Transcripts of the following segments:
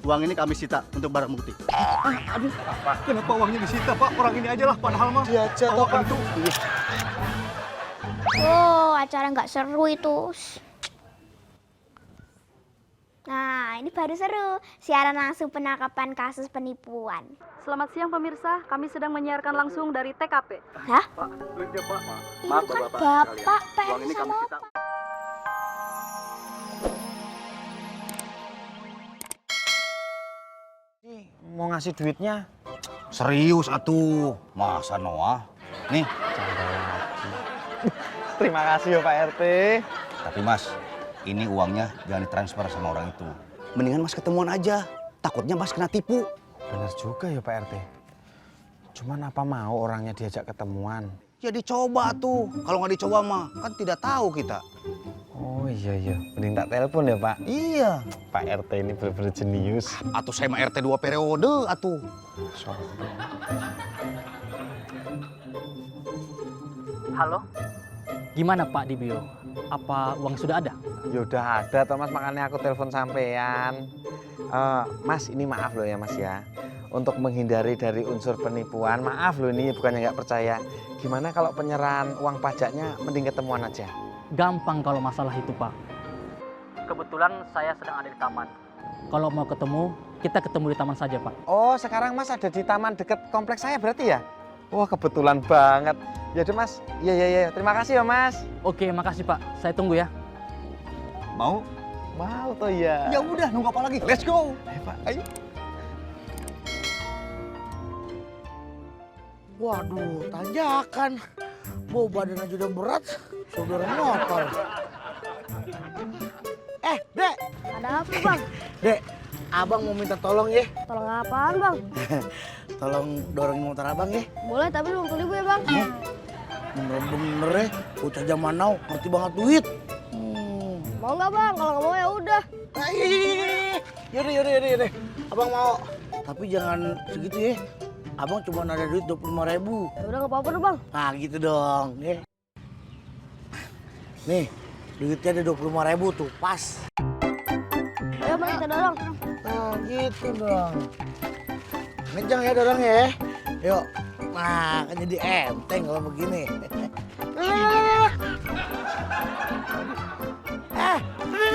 uang ini kami sita untuk barang bukti. Aduh, kenapa uangnya disita, Pak? Orang ini aja lah, padahal mah. Diajak toh, Pak. Oh, acara nggak seru itu. Nah, ini baru seru. Siaran langsung penangkapan kasus penipuan. Selamat siang pemirsa, kami sedang menyiarkan langsung dari TKP. Hah? Pak, ya, Pak. Itu Maaf, kan Bapak. Bapak Uang ini PNS kami sama sita. Mau ngasih duitnya? Serius atuh. Masa Noah? Nih. Terima kasih ya Pak RT. Tapi Mas, ini uangnya jangan ditransfer sama orang itu. Mendingan Mas ketemuan aja. Takutnya Mas kena tipu. Bener juga ya Pak RT. Cuman apa mau orangnya diajak ketemuan? Ya dicoba tuh. Kalau nggak dicoba mah kan tidak tahu kita. Oh iya. Mending tak telepon ya Pak. Iya. Pak RT ini bener-bener jenius. Atuh saya mah RT 2 periode atuh. Halo, gimana Pak di Bio? Apa uang sudah ada? Ya udah ada toh Mas, makanya aku telepon sampean. Mas ini maaf loh ya Mas ya. Untuk menghindari dari unsur penipuan, maaf loh ini bukannya nggak percaya. Gimana kalau penyerahan uang pajaknya mending ketemuan aja? Gampang kalau masalah itu Pak. Kebetulan saya sedang ada di taman. Kalau mau ketemu, kita ketemu di taman saja Pak. Oh sekarang Mas ada di taman deket kompleks saya berarti ya? Wah kebetulan banget. Ya udah Mas, iya. Terima kasih ya Mas. Oke, makasih Pak. Saya tunggu ya. Mau? Mau toh ya. Ya udah, nunggu apa lagi? Let's go. Pak, ayo. Waduh, tanjakan. Bau badan aja udah berat, saudara motor. Dek. Ada apa, Bang? Dek, abang mau minta tolong ya. Tolong apaan, Bang? Tolong dorongin motor abang ya. Boleh, tapi 50.000 ya, Bang. Bener-bener ya, bocah zaman now ngerti banget duit. Mau nggak, Bang? Kalau nggak mau ya udah. Yaudah. Abang mau. Tapi jangan segitu ya. Abang cuma ada duit 25.000. Ya udah nggak apa-apa deh, Bang. Nah gitu dong. Ya. Nih, duitnya ada 25.000 tuh, pas. Ayo, mari kita dorong. Nah gitu dong. Ngejang ya dorong ya. Yuk. Nah kan jadi enteng kalau begini.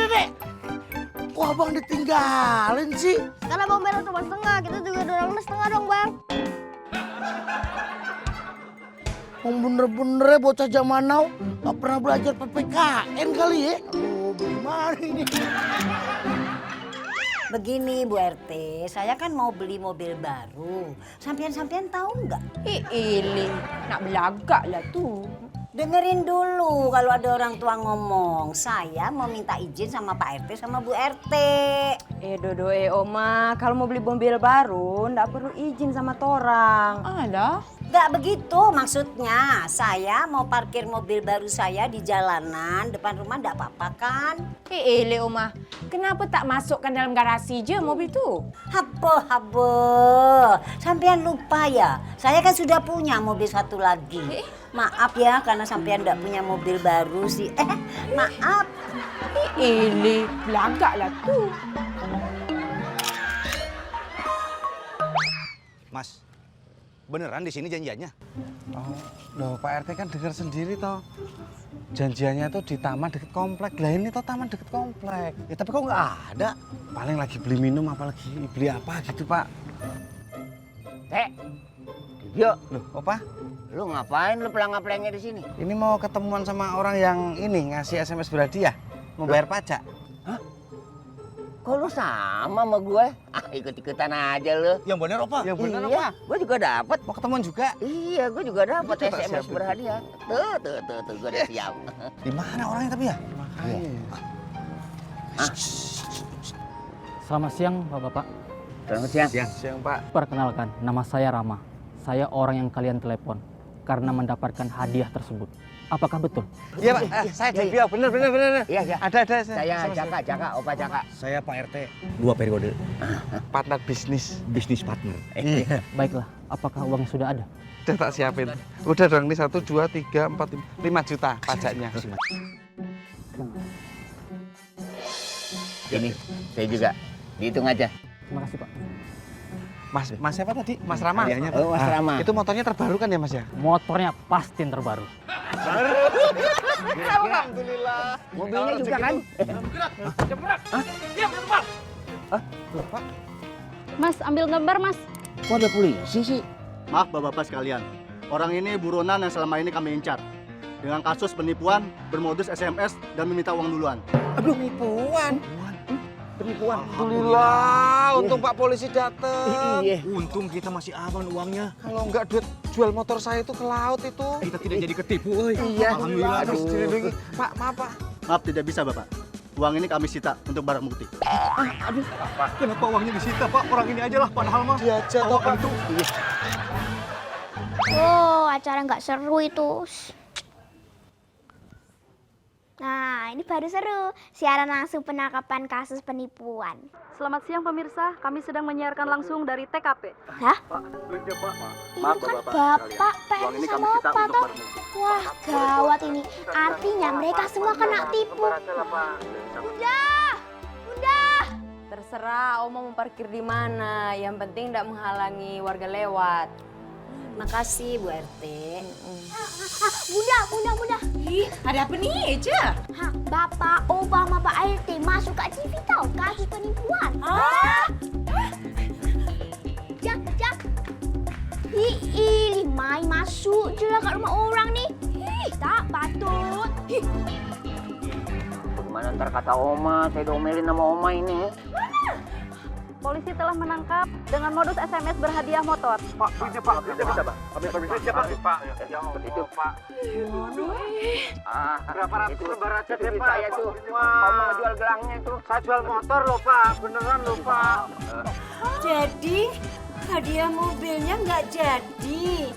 Dek. Kok abang ditinggalin sih? Karena Bang Bero cuma setengah, kita juga dorongnya setengah dong, Bang. Yang bener-bener ya bocah zaman now gak pernah belajar PPKN kali ya. Aduh gimana ini? Begini Bu RT, saya kan mau beli mobil baru. Sampean tahu nggak? Ini nak belagak lah tuh. Dengerin dulu kalau ada orang tua ngomong. Saya mau minta izin sama Pak RT sama Bu RT. Dodo Oma, kalau mau beli mobil baru ndak perlu izin sama torang. Ada? Nggak begitu maksudnya. Saya mau parkir mobil baru saya di jalanan depan rumah ndak apa-apa kan? Oma, kenapa tak masukkan dalam garasi je mobil tuh? Habo. Sampean lupa ya, saya kan sudah punya mobil satu lagi. Maaf ya karena sampean ndak punya mobil baru sih. Maaf. Ini belagak lah tuh. Mas, beneran di sini janjiannya? Oh, loh Pak RT kan dengar sendiri toh. Janjiannya tuh di taman deket komplek. Lah ini toh taman deket komplek. Ya tapi kok nggak ada? Paling lagi beli minum apalagi beli apa gitu Pak. Yuk, Loh, apa? lu ngapain lu pelangga-pelangnya di sini? Ini mau ketemuan sama orang yang ini ngasih SMS berhadiah, mau bayar pajak. Kok lu sama gue? Ikut-ikutan aja lu. Yang bener apa? Yang benar Iya, apa? gue juga dapat. Mau ketemuan juga? Iya, gue juga dapat Itu tak SMS siap itu. berhadiah. Tuh, gue udah siap. Di mana orangnya tapi ya? Makanya. Selamat siang, Bapak-bapak. Selamat siang. Siang Pak. Perkenalkan, nama saya Rama. Saya orang yang kalian telepon karena mendapatkan hadiah tersebut. Apakah betul? Iya Pak, saya di Biau, bener. Iya. Ada. Saya Jaka, Opa Jaka. Saya Pak RT 2 periode. Partner bisnis. Bisnis partner. Baiklah, apakah uang sudah ada? Udah tak siapin. Udah dong, ini 1, 2, 3, 4, 5 juta pajaknya. Ini, saya juga. Dihitung aja. Terima kasih Pak. Mas siapa tadi? Mas Rama? Oh, Mas Rama. Itu motornya terbaru kan ya Mas ya? Motornya pasti yang terbaru. Alhamdulillah. Mobilnya juga kan? Mas, ambil gambar Mas. Kok ada polisi sih? Maaf bapak-bapak sekalian. Orang ini buronan yang selama ini kami incar. Dengan kasus penipuan, bermodus SMS, dan meminta uang duluan. Aduh, penipuan. Penipuan. Alhamdulillah, untung Pak polisi datang. Iya. Untung kita masih aman uangnya. Kalau enggak duit jual motor saya itu ke laut itu. Kita tidak jadi ketipu, euy. Iya. Alhamdulillah. Aduh, dilindungi. Pak, maaf Pak. Maaf tidak bisa bapak. Uang ini kami sita untuk barang bukti. Kenapa uangnya disita, Pak? Orang ini aja lah, padahal mah. Dia aja toh Pak. itu. Oh, acara nggak seru itu. Nah, ini baru seru. Siaran langsung penangkapan kasus penipuan. Selamat siang pemirsa, kami sedang menyiarkan langsung dari TKP. Hah? Pak, belanja pak. Ini Maaf kan bapak-bapak bapak sekalian. Uang PS ini kami sama sita apa untuk toh? barang bukti. Wah, gawat ini. Artinya mereka semua kena tipu. Udah. Terserah Oma mau parkir di mana, yang penting tidak menghalangi warga lewat. Makasih Bu RT. Bunda. Ih, ada apa nih, Eja? Hah, Bapak Obama Pak RT masuk ke TV tahu kasus penipuan. Jak. Ih, main masuk je lah kat rumah orang ni. Tak patut. Bagaimana ntar kata Oma, saya domelin sama Oma ini. Polisi telah menangkap dengan modus SMS berhadiah motor. Pak, belanja pak. Belanja bisa pak. Kami permisi pak. Pak. Itu Pak. Berapa ratus lembar aja deh pak. Saya tuh mau jual gelangnya itu. Saya jual motor loh pak. Beneran loh pak. Jadi hadiah mobilnya nggak jadi.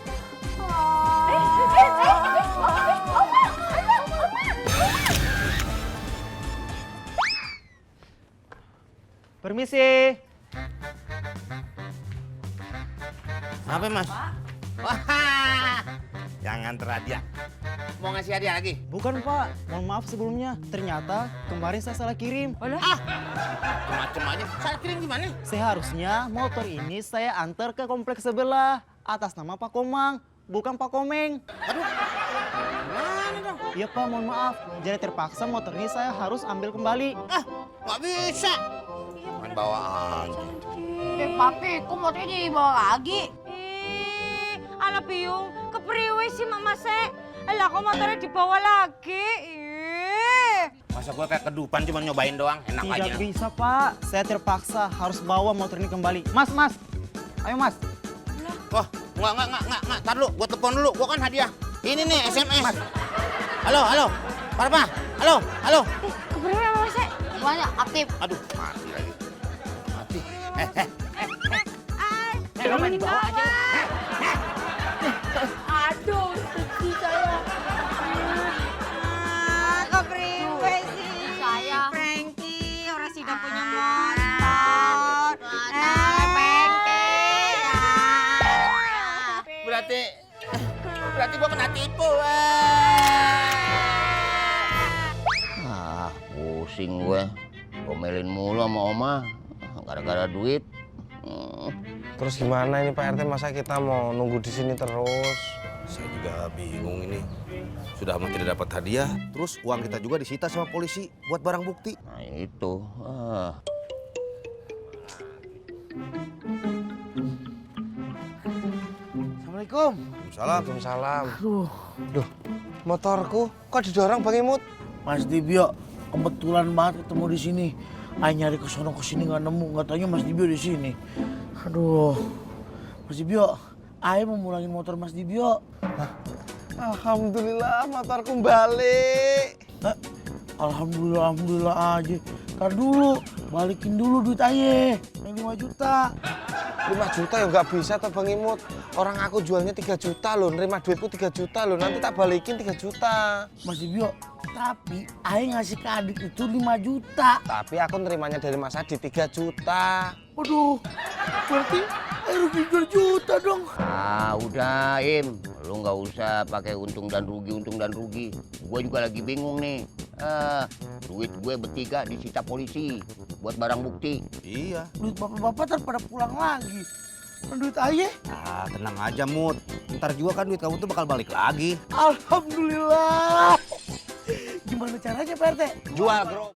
Permisi. Apa Mas? Wah, jangan terhadiah. Mau ngasih hadiah lagi? Bukan Pak, mohon maaf sebelumnya. Ternyata kemarin saya salah kirim. Macem aja. Saya kirim gimana? Seharusnya motor ini saya antar ke kompleks sebelah atas nama Pak Komang, bukan Pak Komeng. Mana dong? Iya Pak, mohon maaf. Jadi terpaksa motor ini saya harus ambil kembali. Nggak bisa. Main bawa aja. Papi, kok motornya dibawa lagi? Ala Piung, kepriwe sih Mama Se? Lah kok motornya dibawa lagi? Masa gue kayak kedupan cuma nyobain doang, enak aja. Tidak bisa Pak, saya terpaksa harus bawa motor ini kembali. Mas, ayo Mas. Wah, nggak. Tar dulu, gue telepon dulu. Gue kan hadiah. Ini nih SMS. Halo. Parpa. Halo. Kepriwe Mama Se? Semuanya aktif. Aduh, mati lagi. Mati. Main bawa aja. Aduh, sedih saya. Kepriwe sih? Saya. Frankie, orang sudah punya motor. Berarti gue kena tipu. Pusing gue. Gomelin mulu sama Oma. Gara-gara duit. Terus gimana ini Pak RT, masa kita mau nunggu di sini terus? Saya juga bingung ini. Sudah amat tidak dapat hadiah, terus uang kita juga disita sama polisi buat barang bukti. Nah itu. Assalamualaikum. Waalaikumsalam. Duh, motorku kok didorong Bang Imut? Mas Dibio, kebetulan banget ketemu di sini. Ay nyari ke sono ke sini nggak nemu, nggak taunya Mas Dibio di sini. Aduh, Mas Dibio, Ay mau mulangin motor Mas Dibio. Alhamdulillah motorku balik. Alhamdulillah aja. Ntar dulu, balikin dulu duit Aye, yang 5 juta. 5 juta ya nggak bisa toh Bang Imut. Orang aku jualnya 3 juta loh, nerima duitku 3 juta loh. Nanti tak balikin 3 juta. Mas Dibio, tapi Aye ngasih ke adik itu 5 juta. Tapi aku nerimanya dari Mas Adi 3 juta. Waduh, berarti Aye rugi 2 juta dong. Udah Im, lu nggak usah pakai untung dan rugi. Gua juga lagi bingung nih. Duit gue bertiga disita polisi buat barang bukti. Iya. Duit bapak-bapak ntar pada pulang lagi. Kan duit ayah? Ah, tenang aja, Mut. Ntar juga kan duit kamu tuh bakal balik lagi. Alhamdulillah. Gimana caranya Pak RT? Jual, Bro.